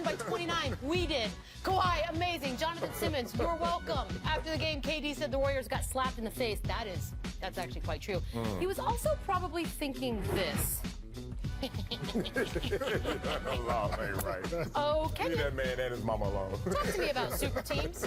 won by 29. We did. Kawhi, amazing. Jonathan Simmons, you're welcome. After the game, KD said the Warriors got slapped in the face. That's actually quite true. He was also probably thinking this. Law ain't right. Okay. Leave that man and his mama alone. Talk to me about super teams.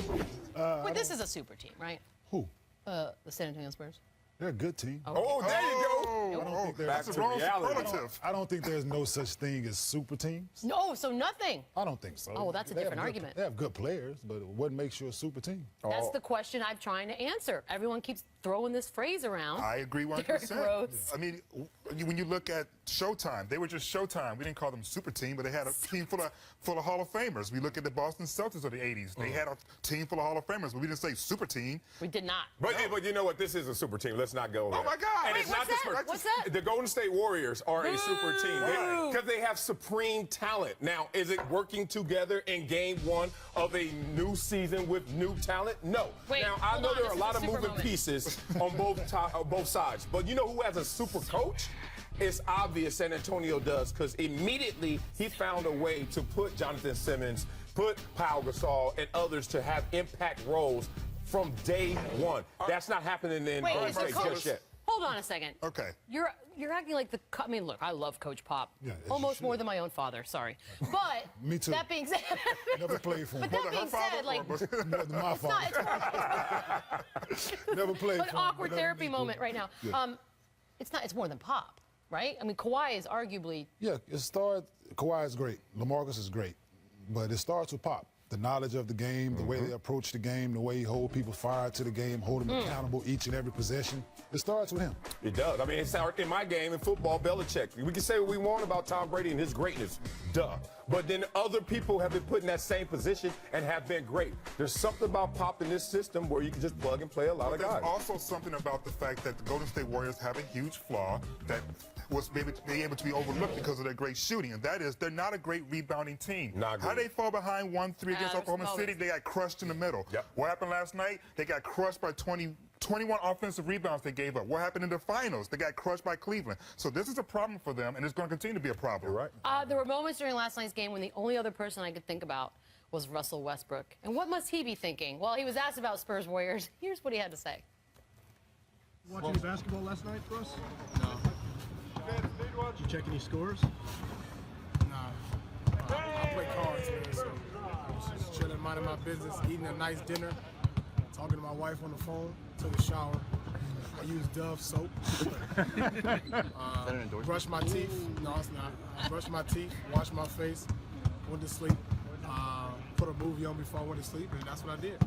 Wait, this is a super team, right? Who? The San Antonio Spurs. They're a good team. Oh, there you go. I don't think Back there's, to reality. I don't think there's no such thing as super teams. No, so nothing. I don't think so. Oh, well, that's a different argument. They have good players, but what makes you a super team? That's the question I'm trying to answer. Everyone keeps throwing this phrase around. I agree 100%. Derrick Rose. I mean, when you look at Showtime, they were just Showtime. We didn't call them super team, but they had a team full of Hall of Famers. We look at the Boston Celtics of the 80s. They had a team full of Hall of Famers, but we didn't say super team. We did not. But you know what? This is a super team. Let's not go there. Oh, my God. And Wait, it's not the Spurs. What's that? The Golden State Warriors are a super team because they have supreme talent. Now, is it working together in game one of a new season with new talent? No. Wait, now, I hold know on. there are This a lot is of a super moving moment. pieces on both sides. But you know who has a super coach? It's obvious San Antonio does because immediately he found a way to put Jonathan Simmons, put Pau Gasol, and others to have impact roles from day one. That's not happening in Wait, Golden is the State coach? just yet. Hold on a second. Okay. You're acting like I mean, look, I love Coach Pop. Yeah, as you almost should. more than my own father. Sorry, but Me too. That being said, Never played for him. but that being said, like, More than my it's not. father. Never played for An him. awkward but never therapy me. moment right now. Yeah. It's not. It's more than Pop, right? I mean, Kawhi is arguably. Yeah, it starts. Kawhi is great. LaMarcus is great, but it starts with Pop. The knowledge of the game, the way they approach the game, the way he hold people fired to the game, hold them accountable each and every possession. It starts with him. It does. I mean, it's in my game in football, Belichick. We can say what we want about Tom Brady and his greatness. Duh. But then other people have been put in that same position and have been great. There's something about Pop in this system where you can just plug and play a lot of guys. There's also something about the fact that the Golden State Warriors have a huge flaw that was able to be overlooked because of their great shooting, and that is they're not a great rebounding team. Not good. How they fall behind 1-3 against Oklahoma City, they got crushed in the middle. Yep. What happened last night? They got crushed by 21 offensive rebounds they gave up. What happened in the finals? They got crushed by Cleveland. So this is a problem for them, and it's going to continue to be a problem. You're right. There were moments during last night's game when the only other person I could think about was Russell Westbrook. And what must he be thinking? Well, he was asked about Spurs Warriors. Here's what he had to say. Watching basketball last night for us? No. Did you check any scores? Nah. I play cards today, so I was just chilling, minding my business, eating a nice dinner, talking to my wife on the phone, took a shower. I used Dove soap. Brushed my teeth. No, it's not. I brushed my teeth, washed my face, went to sleep, put a movie on before I went to sleep, and that's what I did.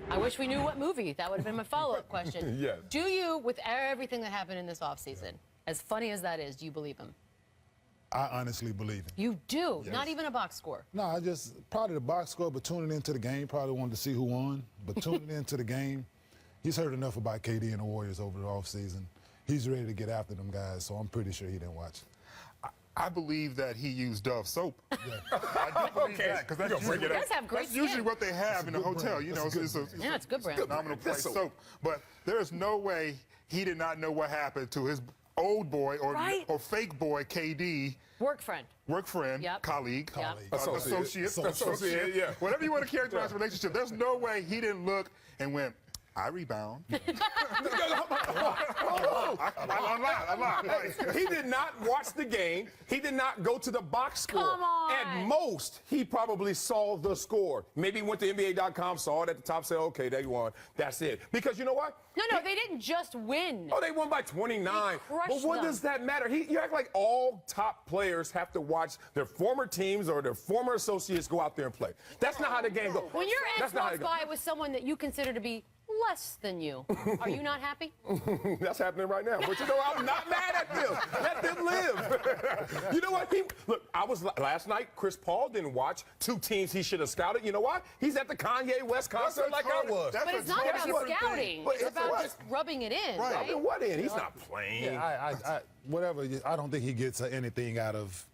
I wish we knew what movie. That would have been my follow-up question. Yes. Do you, with everything that happened in this offseason, as funny as that is, do you believe him? I honestly believe him. You do? Yes. Not even a box score? No, I just probably the box score, but tuning into the game, probably wanted to see who won. But tuning into the game, he's heard enough about KD and the Warriors over the offseason. He's ready to get after them guys, so I'm pretty sure he didn't watch. I believe that he used Dove soap. Yeah. I do believe that, because that's, You guys have great that's usually skin. what they have in the good hotel. brand. You know, That's a it's good a Yeah, it's good brand. phenomenal price That's soap. But there is no way he did not know what happened to his old boy or fake boy KD. Work friend. Work friend, Yep. colleague, Yep. associate, yeah. Whatever you want to characterize the relationship, there's no way he didn't look and went, I rebound. I lied. He did not watch the game. He did not go to the box score. Come on. At most, he probably saw the score. Maybe went to NBA.com, saw it at the top, said, okay, they won. That's it. Because you know what? No, they didn't just win. Oh, they won by 29. crushed But what them. does that matter? You act like all top players have to watch their former teams or their former associates go out there and play. That's not how the game goes. When your That's ex not how walks it goes. by with someone that you consider to be less than you, are you not happy? That's happening right now. But you know, I'm not mad at them. Let them live. You know what? Look, last night, Chris Paul didn't watch two teams he should have scouted. You know what? He's at the Kanye West concert like I was. But it's not about scouting. But It's it's about what? just rubbing it in, Right. right? I mean, what in? He's not playing. Yeah, whatever. I don't think he gets anything out of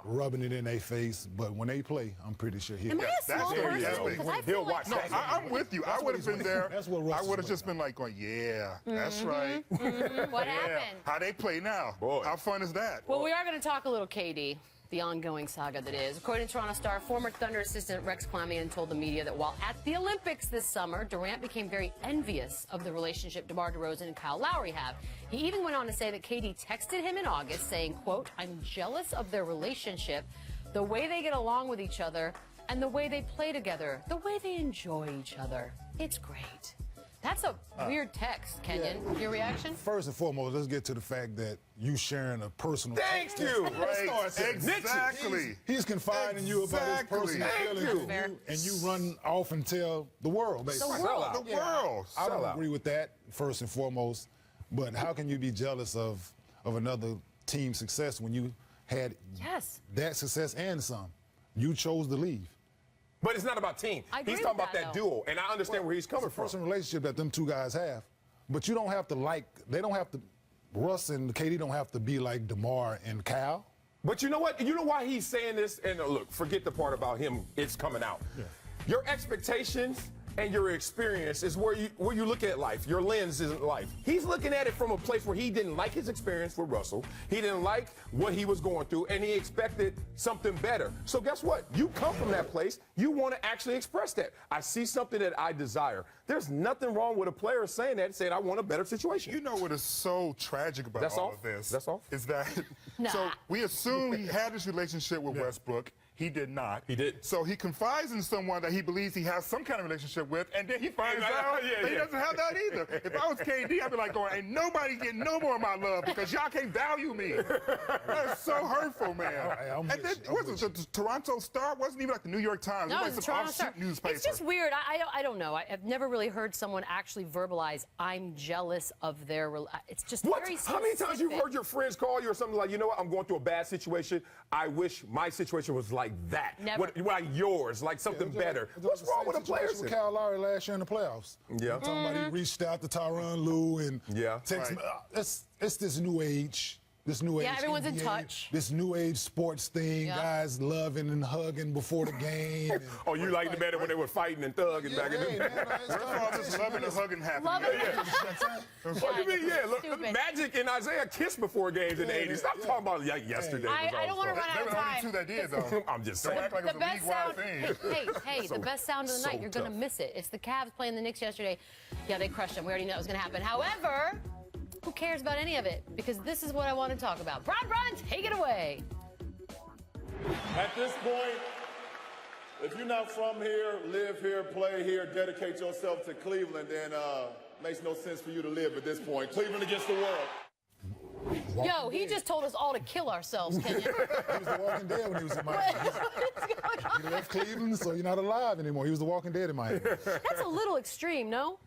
rubbing it in their face. But when they play, I'm pretty sure he'll. Am I a small There you person? go. Because I He'll feel like watch that. I'm with you. I would have been there. That's what Russ I would have is just been like going, yeah, that's right. what Yeah. happened? How they play now? Boy. How fun is that? Well, we are going to talk a little KD. the ongoing saga that is. According to Toronto Star, former Thunder assistant Rex Clamian told the media that while at the Olympics this summer, Durant became very envious of the relationship DeMar DeRozan and Kyle Lowry have. He even went on to say that KD texted him in August saying, quote, "I'm jealous of their relationship, the way they get along with each other, and the way they play together, the way they enjoy each other. It's great." That's a weird text, Kenyon. Yeah. Your reaction? First and foremost, let's get to the fact that you sharing a personal... Thank you. Right. Exactly. He's confiding in you about his personal feelings, and you run off and tell the world, basically. The world. I don't agree with that, first and foremost. But how can you be jealous of another team's success when you had that success and some? You chose to leave. But it's not about team. He's talking about that duo, and I understand where he's coming from. It's a personal relationship that them two guys have. But you don't have to they don't have to, Russ and KD don't have to be like DeMar and Kyle. But you know what? You know why he's saying this? And look, forget the part about him, it's coming out. Yeah. Your expectations and your experience is where you look at life. Your lens isn't life. He's looking at it from a place where he didn't like his experience with Russell. He didn't like what he was going through, and he expected something better. So guess what? You come from that place. You want to actually express that. I see something that I desire. There's nothing wrong with a player saying that, saying I want a better situation. You know what is so tragic about all of this? That's all? Is that, so we assume he had this relationship with Westbrook. He did not. He did. So he confides in someone that he believes he has some kind of relationship with, and then he finds out that he doesn't have that either. If I was KD, I'd be like, going, ain't nobody getting no more of my love because y'all can't value me. That's so hurtful, man. And then, was it the Toronto Star? Wasn't even like the New York Times. No, it was like some offshoot newspaper. It's just weird. I don't know. I've never really heard someone actually verbalize, I'm jealous of their... It's just very specific. How many times you've heard your friends call you or something like, you know what, I'm going through a bad situation. I wish my situation was like that. Never. Like yours, like something better. What's wrong with the players? With Kyle Lowry last year in the playoffs. Yeah. I'm talking about he reached out to Tyronn Lue and text him. It's this new age. This new age. Yeah, everyone's NBA, in touch. This new age sports thing. Guys loving and hugging before the game. Oh, you liked it better when they were fighting and thugging back in the day. Where's all this loving and hugging happening? What do you mean? Yeah, look, Magic and Isaiah kissed before games in the 80s. Stop talking about like yesterday. I don't want to run out of time. There were only two that did, though. I'm just saying. Don't act like it's a league-wide thing. Hey, the best sound of the night. You're going to miss it. It's the Cavs playing the Knicks yesterday. Yeah, they crushed them. We already knew that was going to happen. However, who cares about any of it? Because this is what I want to talk about. Bradon, take it away. At this point, if you're not from here, live here, play here, dedicate yourself to Cleveland, then makes no sense for you to live at this point. Cleveland against the world. Yo, he just told us all to kill ourselves, Kenyon. He was the Walking Dead when he was in Miami. He left Cleveland, so you're not alive anymore. He was the Walking Dead in Miami. That's a little extreme, no?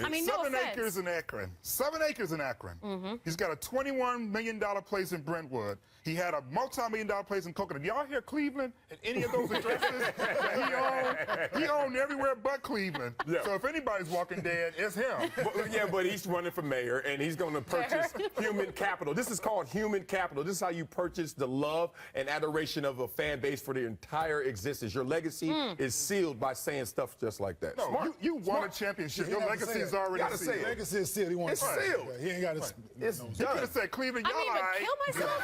I mean, no offense. 7 acres in Akron. 7 acres in Akron. He's got a $21 million place in Brentwood. He had a multi-million-dollar place in Coconut. Y'all hear Cleveland at any of those addresses that he owned everywhere but Cleveland. Yeah. So if anybody's Walking Dead, it's him. But he's running for mayor, and he's going to purchase human capital. This is called human capital. This is how you purchase the love and adoration of a fan base for the entire existence. Your legacy is sealed by saying stuff just like that. No, you won a championship. Your legacy is already sealed. His legacy is sealed. He wants it's sealed. He ain't got to. It's done. You could have said, Cleveland, y'all kill myself?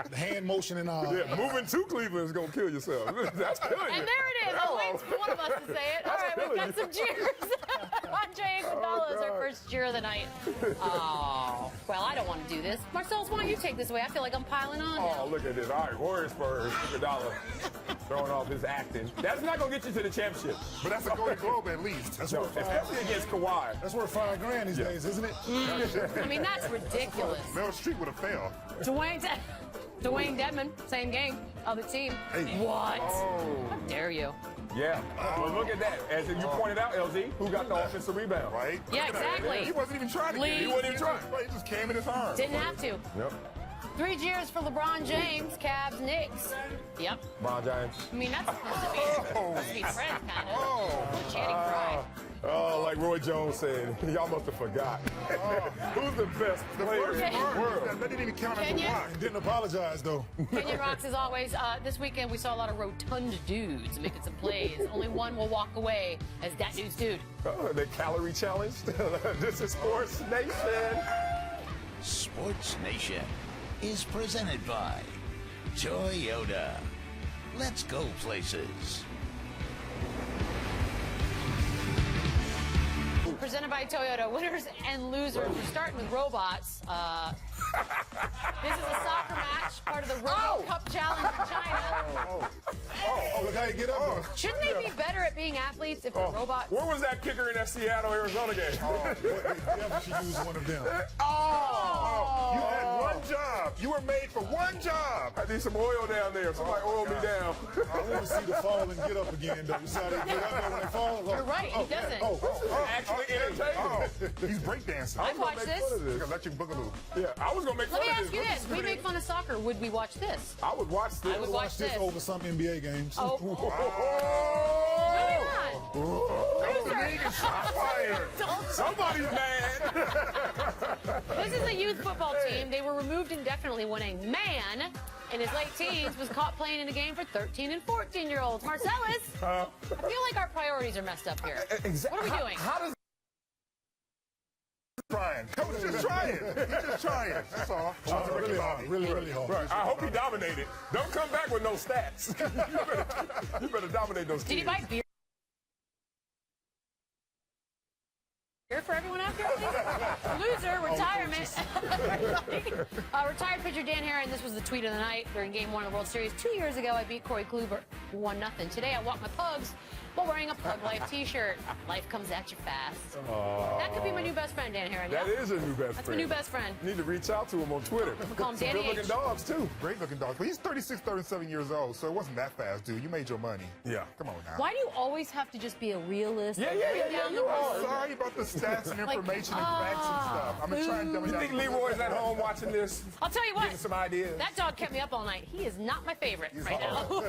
The hand motion and all. Yeah, moving to Cleveland is going to kill yourself. That's killing you. And there it is. I'll wait for one of us to say it. All right, we've got some cheers. Andre Iguodala is our first cheer of the night. Oh, well, I don't want to do this. Marcellus, why don't you take this away? I feel like I'm piling on now. Oh, look at this. All right, Warriors Spurs. Iguodala throwing off his acting. That's not going to get you to the championship. But that's a Golden Globe at least. That's especially against Kawhi. That's worth $5,000 these days, isn't it? I mean, that's ridiculous. Meryl Streep would have failed. Dwayne Dedman, same game, other team. Hey. What? Oh. How dare you? Yeah. Well, look at that. As you pointed out, LZ, who got the offensive rebound? Right? Yeah, exactly. He wasn't even trying to get it. He wasn't even trying. He just came in his arms. Didn't have to. Yep. 3 cheers for LeBron James, Cavs, Knicks. Yep. LeBron James. I mean, that's supposed to be friends, kind of. We're chanting pride. Oh, like Roy Jones said, y'all must have forgot. Who's the best player in the world? That didn't even count as a block. Didn't apologize, though. Kenyon rocks as always. This weekend we saw a lot of rotund dudes making some plays. Only one will walk away as that dude's dude. Oh, the calorie challenge. This is Sports Nation. Sports Nation. is presented by Toyota. Let's go places. Presented by Toyota, winners and losers. We're starting with robots. This is a soccer match, part of the World Cup Challenge in China. Look how you get up. Shouldn't they be better at being athletes if they're robots? Where was that kicker in that Seattle, Arizona game? You should use one of them. You had one job. You were made for one job. I need some oil down there. Somebody oil me down. I want to see the fall and get up again, though. You see how they get up there when they fall? You're right, he doesn't. Actually entertaining. He's breakdancing. I'd watch this. Like electric boogaloo. Yeah, I was going to make Let fun me of ask you this. We make fun of soccer. Would we watch this? I would watch this. I would watch This this. over some NBA games. Oh. Maybe not. Somebody's mad. This is a youth football team. They were removed indefinitely when a man in his late teens was caught playing in a game for 13 and 14-year-olds. Marcellus, I feel like our priorities are messed up here. Exactly. What are we doing? How does Trying. Coach just trying. He's just trying. That's all. Really hard. Really hard. Right. I hope he dominated. Don't come back with no stats. you better dominate those kids. Did he buy beer for everyone out there? Loser, retirement. Retired pitcher Dan Herron, this was the tweet of the night during Game 1 of the World Series. 2 years ago, I beat Corey Kluber 1-0. Today, I walk my pugs while wearing a Pug Life t-shirt. Life comes at you fast. That could be my new best friend, Dan Herron. That is a new best friend. That's my new best friend. You need to reach out to him on Twitter. We call him Some Danny good-looking H. dogs, too. Great looking dog. But he's 36, 37 years old, so it wasn't that fast, dude. You made your money. Yeah. Come on now. Why do you always have to just be a realist? Yeah, Bring down the you road? are. Sorry about the stats and information and facts and stuff. I'm gonna try and dumb it You down. think Leroy's at home watching this? I'll tell you what. Getting some ideas? That dog kept me up all night. He is not my favorite right now. Calm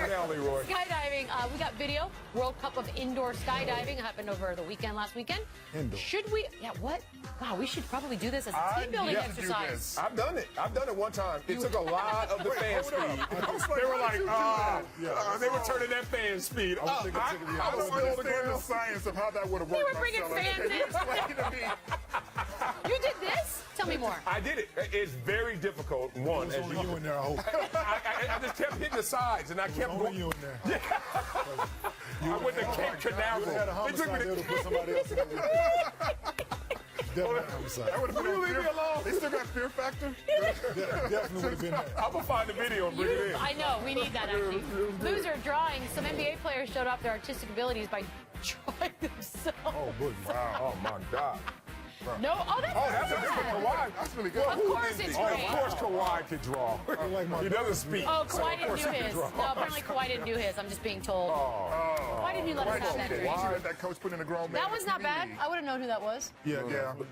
down, Leroy. Skydiving. We got video. World Cup of indoor skydiving happened over the weekend last weekend. Indoor. Should we? Yeah. What? Wow. We should probably do this as a team building need to do exercise. this. I've done it. I've done it one time. It took a lot of the fan hold speed. up. They were like, they were turning that fan speed. I don't understand the science of how that would have worked. were bringing Marcellus. fans in. Explain to me. You did this? Tell me more. I did it. It's very difficult. One, There's as only you in there, I hope. I just kept hitting the sides, and I kept Only going. you in there. I went to Cape Canaveral. You had a They took me homicide there to to put somebody else in there. Definitely a homicide. That would have been Will you on leave me fear. alone? They still got Fear Factor? Definitely would have been there. I'm gonna find the video and bring it in. I know. We need that actually. Loser drawing. Some NBA players showed off their artistic abilities by drawing themselves. Oh, boy. Oh my God. No. Oh, that's That's a not different bad. Kawhi. That's really good. Of course it's Of great. course Kawhi could draw. like my He doesn't speak. Oh, so Kawhi of didn't course do he can his. draw. No, apparently Kawhi didn't do his. I'm just being told. Why didn't you let us have that dream? Why that coach put in a grown man? That was not bad. I would have known who that was. Yeah.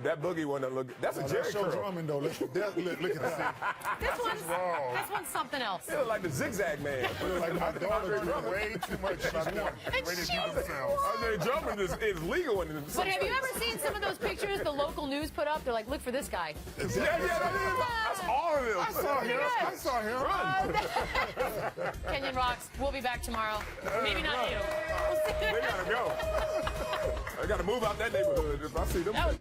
That boogie one that look. That's a Jerry That's show curl. drumming, though. Look at that. This one's something else. It look like the zigzag man. Like my daughter Doing way too much. She's won. And Ready to she- do themselves. I mean, jumping is legal in some But have you states. ever seen some of those pictures the local news put up? They're like, look for this guy. Yeah, that's all of them. I saw him. I saw him. Kenyon rocks. We'll be back tomorrow. Maybe not you. They gotta go. I gotta move out that neighborhood if I see them. That was